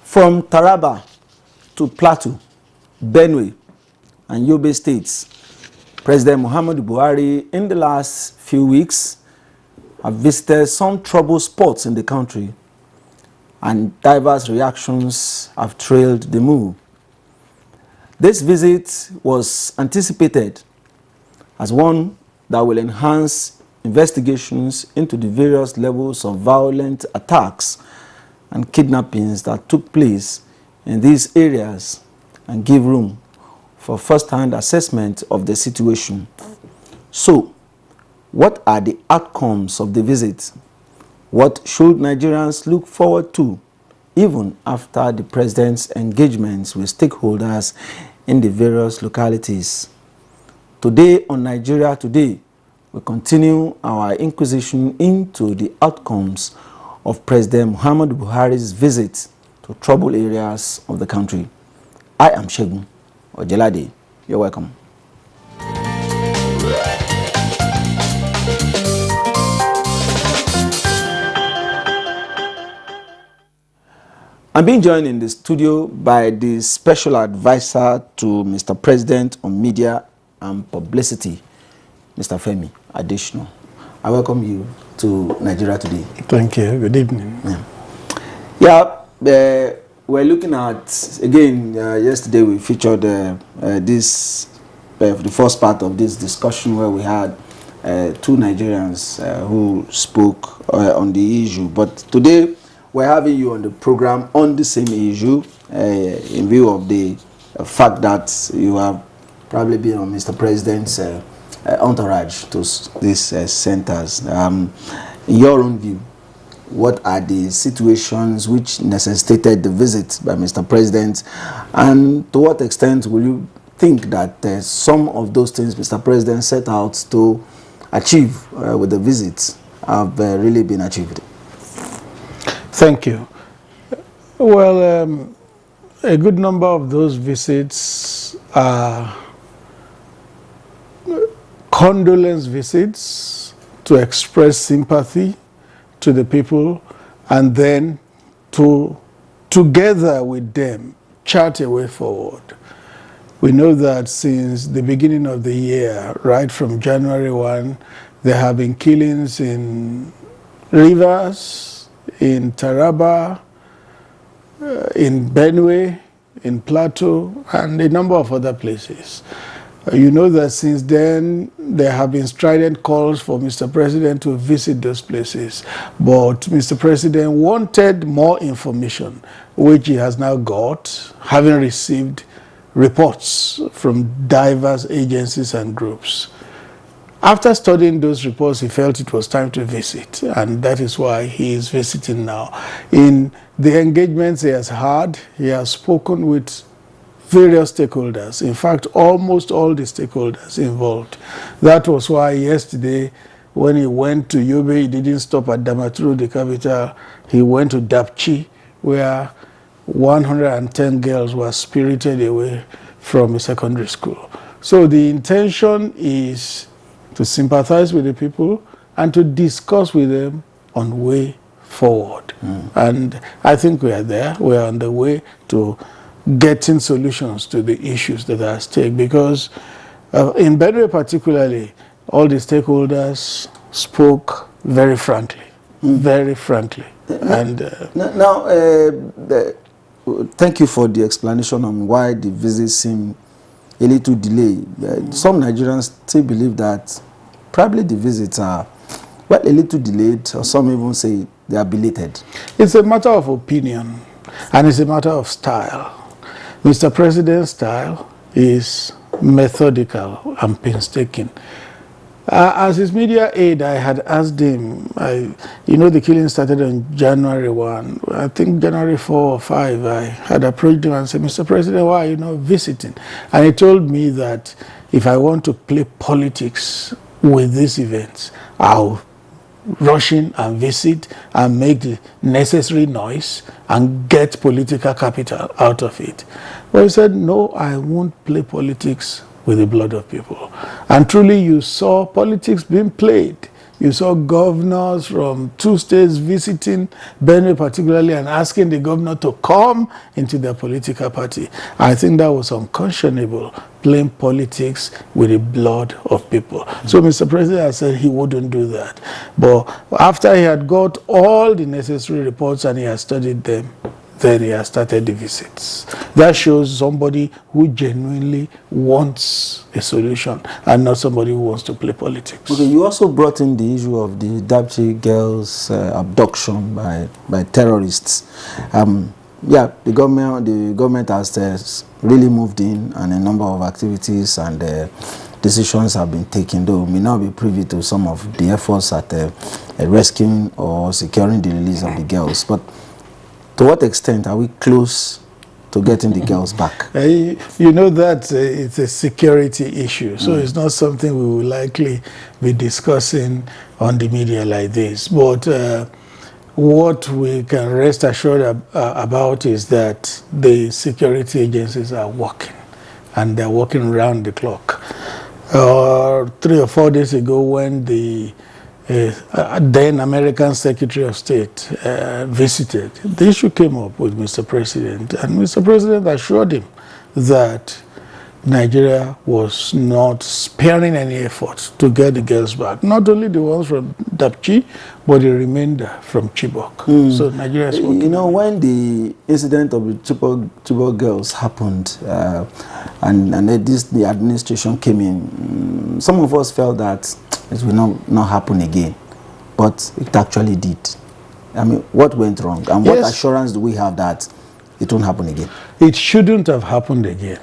From Taraba to Plateau, Benue, and Yobe states, President Muhammadu Buhari in the last few weeks have visited some troubled spots in the country, and diverse reactions have trailed the move. This visit was anticipated as one that will enhance investigations into the various levels of violent attacks and kidnappings that took place in these areas and give room for first-hand assessment of the situation. So, what are the outcomes of the visit? What should Nigerians look forward to even after the president's engagements with stakeholders in the various localities? Today on Nigeria Today, we continue our inquisition into the outcomes of President Muhammadu Buhari's visit to troubled areas of the country. I am Shegun Ojelade. You're welcome. I'm being joined in the studio by the Special Advisor to Mr. President on Media and Publicity, Mr. Femi Adesina. I welcome you to Nigeria Today. Thank you. Good evening. We're looking at, again, yesterday we featured the first part of this discussion where we had two Nigerians who spoke on the issue. But today we're having you on the program on the same issue in view of the fact that you have probably been on Mr. President's entourage to these centers. In your own view, what are the situations which necessitated the visit by Mr. President, and to what extent will you think that some of those things Mr. President set out to achieve with the visits have really been achieved? Thank you. Well, a good number of those visits are condolence visits to express sympathy to the people, and then to, together with them, chart a way forward. We know that since the beginning of the year, right from January 1, there have been killings in Rivers, in Taraba, in Benue, in Plateau, and a number of other places. You know that since then, there have been strident calls for Mr. President to visit those places. But Mr. President wanted more information, which he has now got, having received reports from diverse agencies and groups. After studying those reports, he felt it was time to visit, and that is why he is visiting now. In the engagements he has had, he has spoken with various stakeholders. In fact, almost all the stakeholders involved. That was why yesterday, when he went to Yobe, he didn't stop at Damaturu, the capital. He went to Dapchi, where 110 girls were spirited away from a secondary school. So the intention is to sympathize with the people and to discuss with them on way forward. And I think we are there. We are on the way to getting solutions to the issues that are at stake, because in Benue particularly, all the stakeholders spoke very frankly, very frankly. Thank you for the explanation on why the visit seemed a little delayed. Some Nigerians still believe that probably the visits are a little delayed, or some even say they are belated. It's a matter of opinion, and it's a matter of style. Mr. President's style is methodical and painstaking. As his media aide, I had asked him, you know, the killing started on January 1. I think January 4 or 5, I had approached him and said, Mr. President, why are you not visiting? And he told me that if I want to play politics with these events, I'll rush in and visit and make the necessary noise and get political capital out of it. But he said, no, I won't play politics with the blood of people. And truly you saw politics being played. You saw governors from 2 states visiting Benue particularly and asking the governor to come into their political party. I think that was unconscionable, playing politics with the blood of people. So Mr. President said he wouldn't do that. But after he had got all the necessary reports and he had studied them, then he has started the visits. That shows somebody who genuinely wants a solution and not somebody who wants to play politics. Okay, you also brought in the issue of the Dapchi girls' abduction by terrorists. Yeah, the government has really moved in, and a number of activities and decisions have been taken, though we may not be privy to some of the efforts at rescuing or securing the release of the girls. But to what extent are we close to getting the girls back? You know that it's a security issue, so it's not something we will likely be discussing on the media like this. But what we can rest assured about is that the security agencies are working, and they're working around the clock. 3 or 4 days ago, when the then American Secretary of State visited, the issue came up with Mr. President, and Mr. President assured him that Nigeria was not sparing any effort to get the girls back. Not only the ones from Dapchi, but the remainder from Chibok. So Nigeria is working. You know, when the incident of the Chibok girls happened, and the administration came in, some of us felt that it will not happen again. But it actually did. I mean, what went wrong? And what assurance do we have that it won't happen again? It shouldn't have happened again.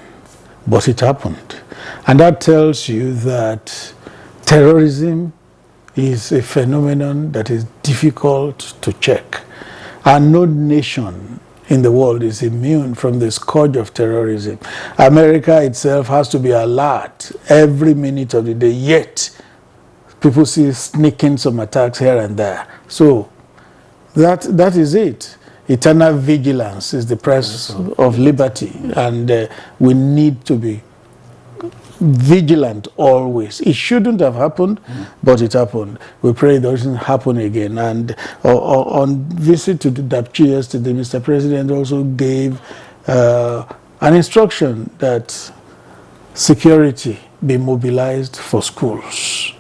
But it happened. And that tells you that terrorism is a phenomenon that is difficult to check. And no nation in the world is immune from the scourge of terrorism. America itself has to be alert every minute of the day, yet people see sneaking some attacks here and there. So that is it. Eternal vigilance is the price of liberty, and we need to be vigilant always. It shouldn't have happened, but it happened. We pray it doesn't happen again. And on visit to the Dapchi yesterday, Mr. President also gave an instruction that security be mobilized for schools.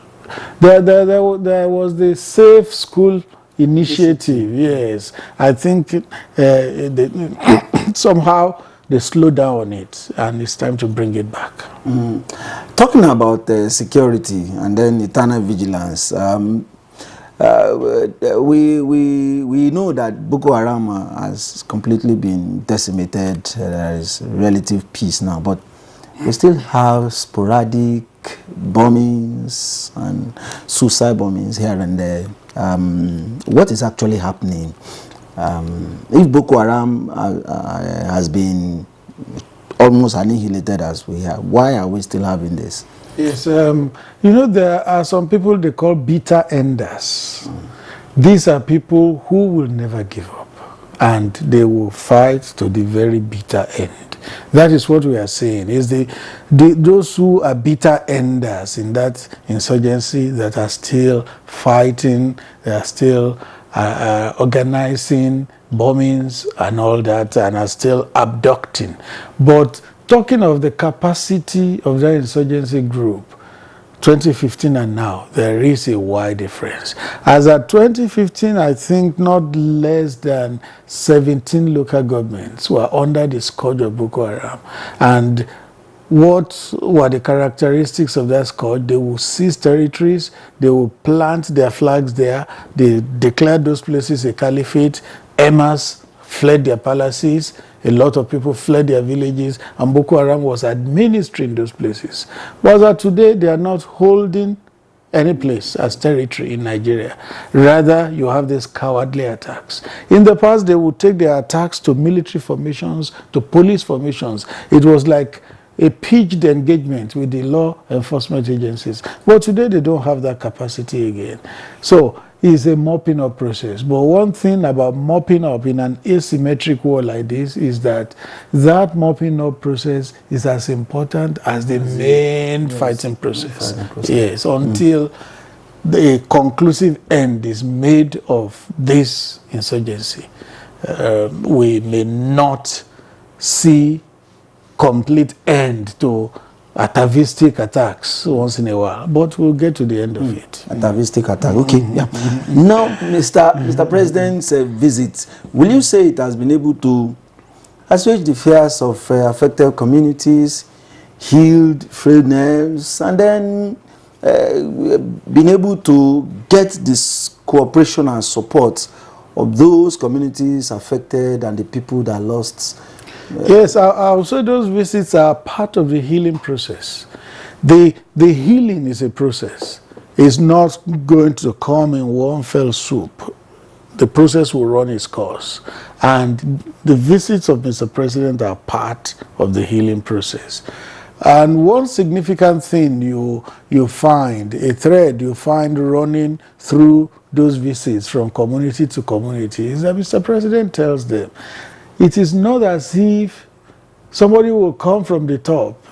There was the Safe School Initiative, yes. I think somehow they slowed down on it, and it's time to bring it back. Talking about security and then eternal vigilance, we know that Boko Haram has completely been decimated. There is relative peace now, but we still have sporadic bombings and suicide bombings here and there. What is actually happening? If Boko Haram has been almost annihilated as we have, why are we still having this? Yes, you know, there are some people they call bitter enders. These are people who will never give up, and they will fight to the very bitter end. That is what we are saying, is those who are bitter enders in that insurgency that are still fighting, they are still organizing bombings and all that, and are still abducting. But talking of the capacity of that insurgency group, 2015 and now, there is a wide difference. As at 2015, I think not less than 17 local governments were under the scourge of Boko Haram. And what were the characteristics of that scourge? They will seize territories, they will plant their flags there, they declared those places a caliphate, emirs fled their palaces, a lot of people fled their villages, and Boko Haram was administering those places. But as today, they are not holding any place as territory in Nigeria. Rather, you have these cowardly attacks. In the past, they would take their attacks to military formations, to police formations. It was like a pitched engagement with the law enforcement agencies. But today, they don't have that capacity again. So it's a mopping up process. But one thing about mopping up in an asymmetric war like this is that that mopping up process is as important as the main fighting process. Yes, until the conclusive end is made of this insurgency. We may not see complete end to atavistic attacks once in a while, but we'll get to the end of it. Atavistic attack, okay. Yeah. Now, Mr. President's visit, will you say it has been able to assuage the fears of affected communities, healed frayed nerves, and then been able to get this cooperation and support of those communities affected and the people that lost? Yes, I'll say those visits are part of the healing process. The healing is a process. It's not going to come in one fell swoop. The process will run its course. And the visits of Mr. President are part of the healing process. And one significant thing you find, a thread you find running through those visits from community to community, is that Mr. President tells them, it is not as if somebody will come from the top,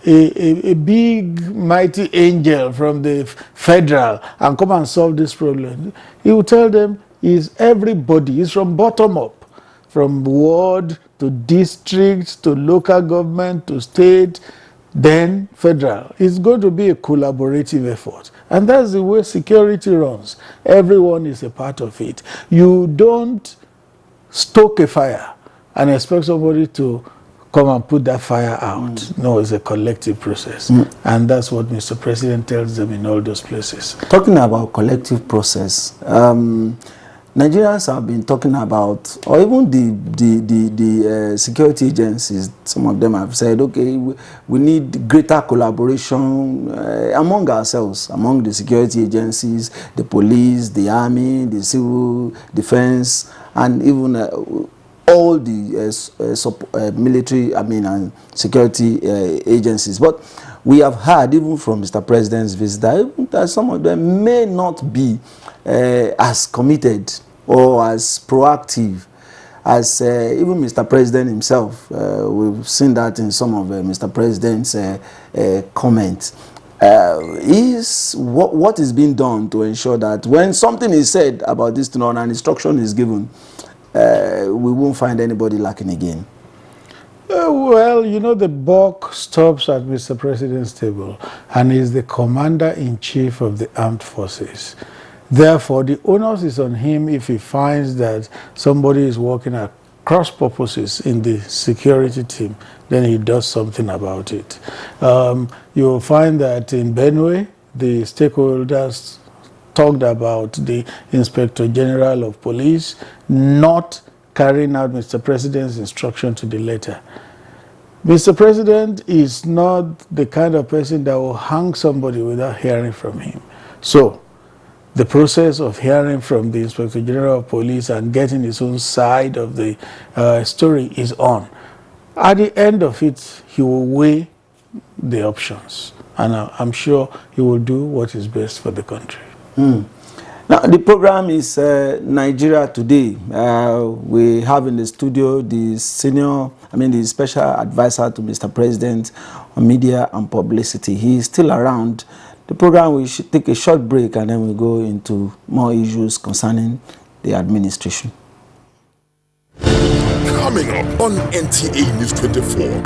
a big, mighty angel from the federal, and come and solve this problem. He will tell them, is everybody, is from bottom up, from ward to district to local government to state, then federal. It's going to be a collaborative effort. And that's the way security runs. Everyone is a part of it. You don't stoke a fire and expect somebody to come and put that fire out. No, it's a collective process. And that's what Mr. President tells them in all those places. Talking about collective process, Nigerians have been talking about, or even the security agencies, some of them have said, okay, we need greater collaboration among ourselves, among the security agencies, the police, the army, the civil defense, and even all the military, and security agencies. But we have heard, even from Mr. President's visit, that some of them may not be as committed or as proactive as even Mr. President himself. We've seen that in some of Mr. President's comments. What is being done to ensure that when something is said about this thing or an instruction is given, we won't find anybody lacking again? Well, you know, the buck stops at Mr. President's table, and he's the commander-in-chief of the armed forces. Therefore, the onus is on him if he finds that somebody is working at cross purposes in the security team, then he does something about it. You'll find that in Benue, the stakeholders talked about the Inspector General of Police not carrying out Mr. President's instruction to the letter. Mr. President is not the kind of person that will hang somebody without hearing from him. So, the process of hearing from the Inspector General of Police and getting his own side of the story is on. At the end of it, he will weigh the options. And I'm sure he will do what is best for the country. Now, the program is Nigeria Today. We have in the studio the the special advisor to Mr. President on media and publicity. He is still around. The program, we should take a short break and then we'll go into more issues concerning the administration. Coming up on NTA News 24,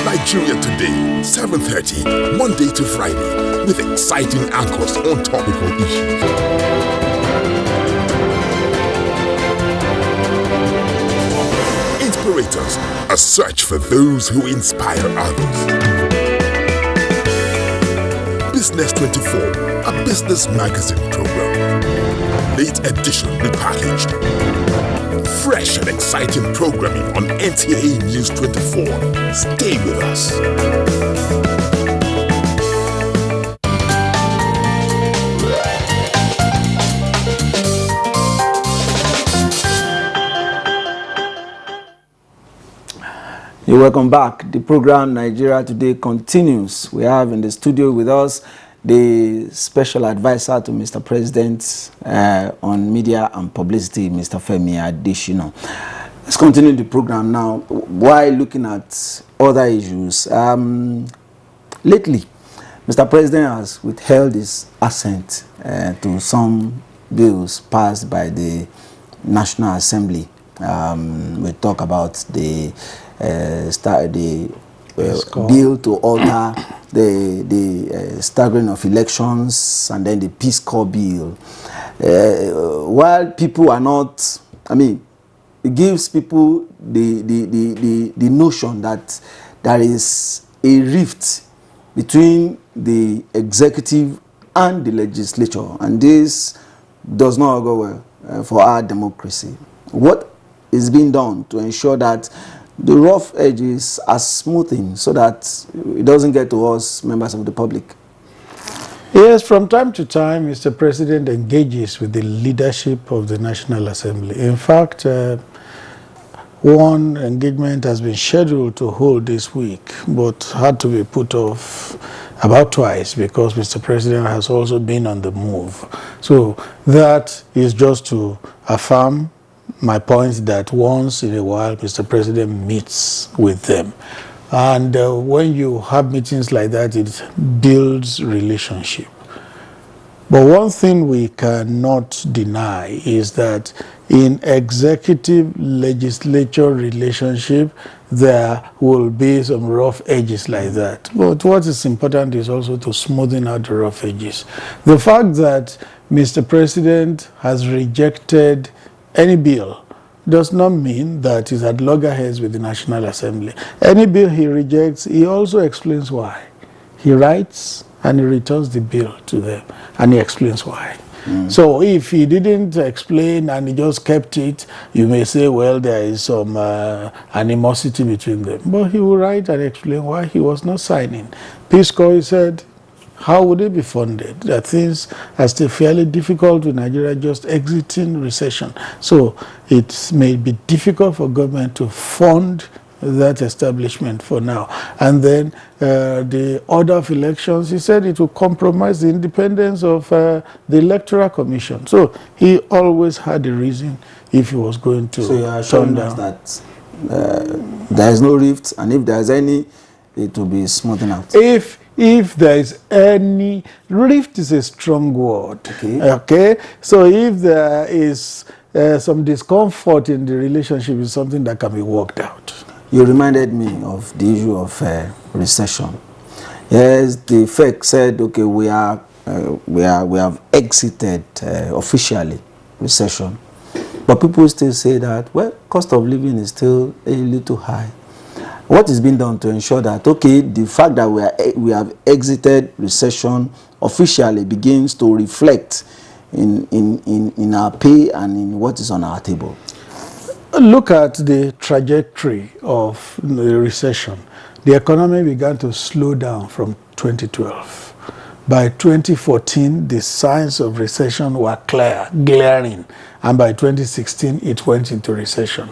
Nigeria Today, 7:30, Monday to Friday, with exciting anchors on topical issues. Inspirators, a search for those who inspire others. Business 24, a business magazine program. Late edition repackaged. Fresh and exciting programming on NTA News 24. Stay with us. Welcome back. The program Nigeria Today continues. We have in the studio with us the special advisor to Mr. President on media and publicity, Mr. Femi Adesina. Let's continue the program now while looking at other issues. Lately, Mr. President has withheld his assent to some bills passed by the National Assembly. We talk about the bill to alter the staggering of elections, and then the Peace Corps bill. While people are not, I mean, it gives people the notion that there is a rift between the executive and the legislature, and this does not go well for our democracy. What is being done to ensure that the rough edges are smoothing so that it doesn't get to us, members of the public? Yes, from time to time, Mr. President engages with the leadership of the National Assembly. In fact, one engagement has been scheduled to hold this week, but had to be put off about twice because Mr. President has also been on the move. So that is just to affirm my point that once in a while, Mr. President meets with them. And when you have meetings like that, it builds relationship. But one thing we cannot deny is that in executive-legislature relationship, there will be some rough edges like that. But what is important is also to smoothen out the rough edges. The fact that Mr. President has rejected any bill does not mean that he's at loggerheads with the National Assembly. Any bill he rejects, he also explains why. He writes and he returns the bill to them, and he explains why. So if he didn't explain and he just kept it, you may say, well, there is some animosity between them. But he will write and explain why he was not signing. Peace Corps, he said, how would it be funded? That things are still fairly difficult with Nigeria just exiting recession. So it may be difficult for government to fund that establishment for now. And then the order of elections, he said it will compromise the independence of the Electoral Commission. So he always had a reason if he was going to so you are showing us that there is no rift, and if there is any, it will be smoothened out. If there is any, rift is a strong word. Okay? So if there is some discomfort in the relationship, is something that can be worked out. You reminded me of the issue of recession. Yes, the FEC said, okay, we have exited officially recession, but people still say that, well, cost of living is still a little high. What is being done to ensure that, okay, the fact that we have exited recession officially begins to reflect in our pay and in what is on our table? Look at the trajectory of the recession. The economy began to slow down from 2012. By 2014, the signs of recession were glaring. And by 2016, it went into recession.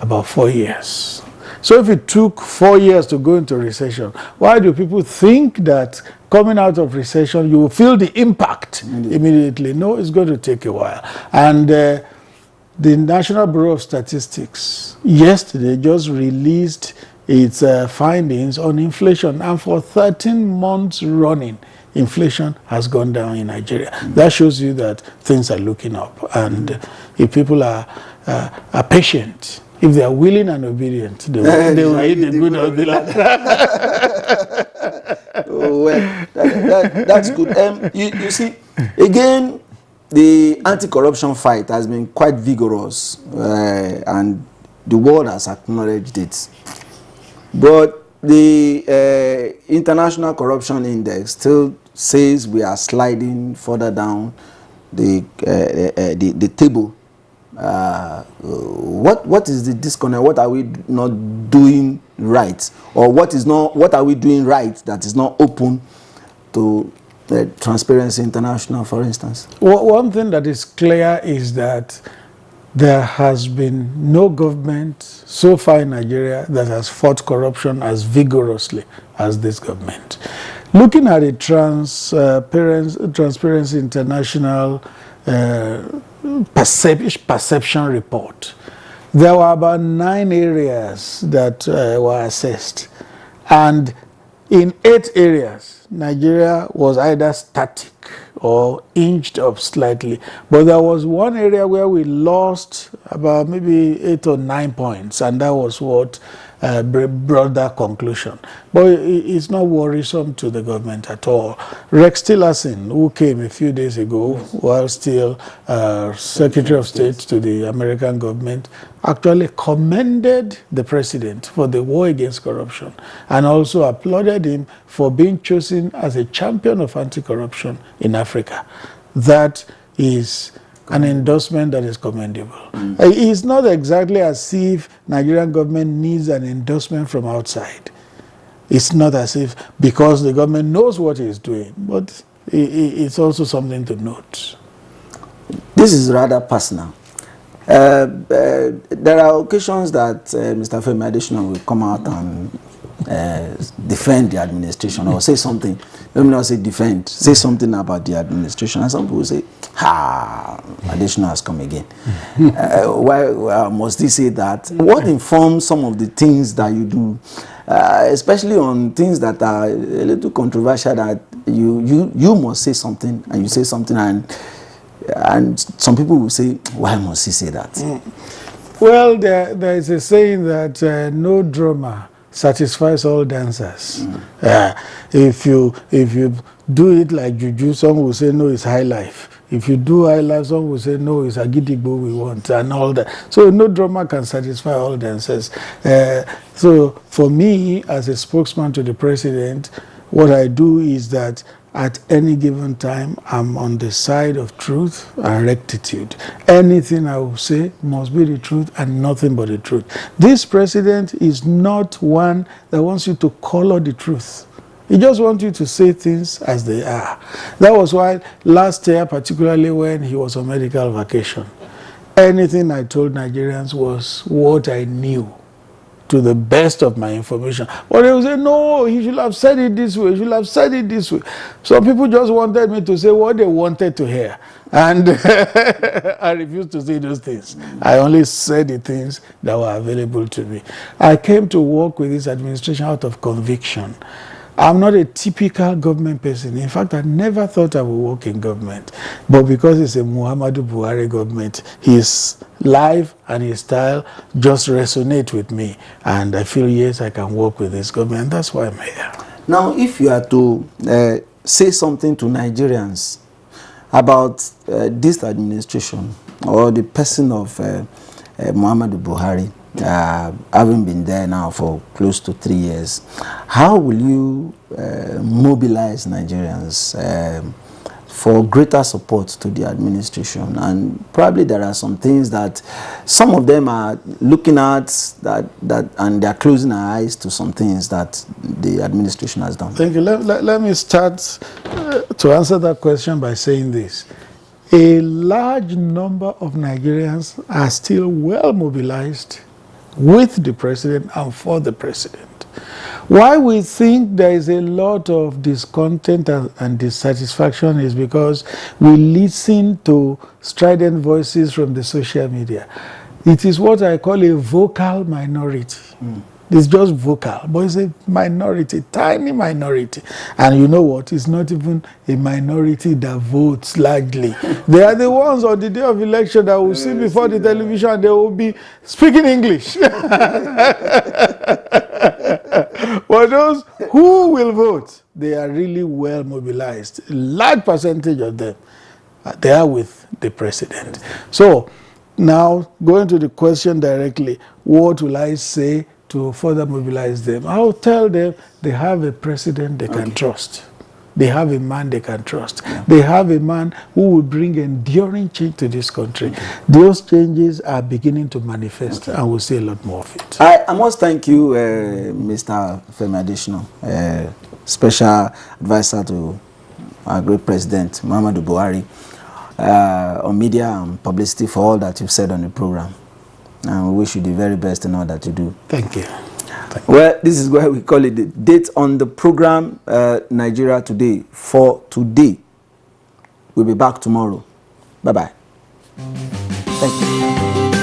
About 4 years. So if it took 4 years to go into recession, why do people think that coming out of recession, you will feel the impact immediately? No, it's going to take a while. And the National Bureau of Statistics yesterday just released its findings on inflation. And for 13 months running, inflation has gone down in Nigeria. That shows you that things are looking up. And if people are patient, if they are willing and obedient, they will eat the good of the land. Oh, well, that's good. You see, again, the anti-corruption fight has been quite vigorous, and the world has acknowledged it. But the International Corruption Index still says we are sliding further down the table. What is the disconnect? What are we not doing right, or what are we doing right that is not open to Transparency International, for instance? Well, one thing that is clear is that there has been no government so far in Nigeria that has fought corruption as vigorously as this government. Looking at the Transparency International perception report, there were about 9 areas that were assessed. And in 8 areas, Nigeria was either static or inched up slightly. But there was one area where we lost about maybe 8 or 9 points, and that was what brought that conclusion. But it's not worrisome to the government at all. Rex Tillerson, who came a few days ago, while still Secretary of State to the American government, actually commended the president for the war against corruption and also applauded him for being chosen as a champion of anti-corruption in Africa. That is an endorsement that is commendable. It's not exactly as if Nigerian government needs an endorsement from outside. It's not as if because the government knows what it's doing, but it's also something to note. This is rather personal. There are occasions that Mr. Femi Adesina will come out and defend the administration or say something. Let me not say defend, say something about the administration. And some people say, ha, Adesina has come again. Why must he say that? What informs some of the things that you do, especially on things that are a little controversial, that you must say something and you say something, and some people will say, why must he say that? Well, there is a saying that no drummer satisfies all dancers. If you do it like juju, some will say no, it's high life. If you do high life, some will say no, it's agidigbo we want, and all that. So no drummer can satisfy all dancers. So for me, as a spokesman to the president, what I do is that at any given time, I'm on the side of truth and rectitude. Anything I will say must be the truth and nothing but the truth. This president is not one that wants you to color the truth. He just wants you to say things as they are. That was why last year, particularly when he was on medical vacation, anything I told Nigerians was what I knew, to the best of my information. But they will say, no, he should have said it this way, he should have said it this way. So people just wanted me to say what they wanted to hear. And I refused to say those things. I only said the things that were available to me. I came to work with this administration out of conviction. I'm not a typical government person. In fact, I never thought I would work in government. But because it's a Muhammadu Buhari government, his life and his style just resonate with me. And I feel, yes, I can work with this government. And that's why I'm here. Now, if you are to say something to Nigerians about this administration or the person of Muhammadu Buhari, having been there now for close to 3 years, how will you mobilize Nigerians for greater support to the administration? And probably there are some things that some of them are looking at and they're closing their eyes to some things that the administration has done. Thank you. Let me start to answer that question by saying this. A large number of Nigerians are still well mobilized with the president and for the president. Why we think there is a lot of discontent and dissatisfaction is because we listen to strident voices from the social media. It is what I call a vocal minority. It's just vocal, but it's a minority, tiny minority. And you know what? It's not even a minority that votes largely. They are the ones on the day of election that will sit before the television and they will be speaking English. But those who will vote, they are really well mobilized. A large percentage of them, they are with the president. So now, going to the question directly, what will I say to further mobilize them? I'll tell them they have a president they can trust. They have a man they can trust. They have a man who will bring enduring change to this country. Those changes are beginning to manifest, and we'll see a lot more of it. I must thank you, Mr. Femi Adesina, special advisor to our great president, Muhammadu Buhari. on media and publicity for all that you've said on the program. And we wish you the very best in all that you do. Thank you. Well, this is why we call it the date on the program, Nigeria Today, for today. We'll be back tomorrow. Bye-bye. Thank you.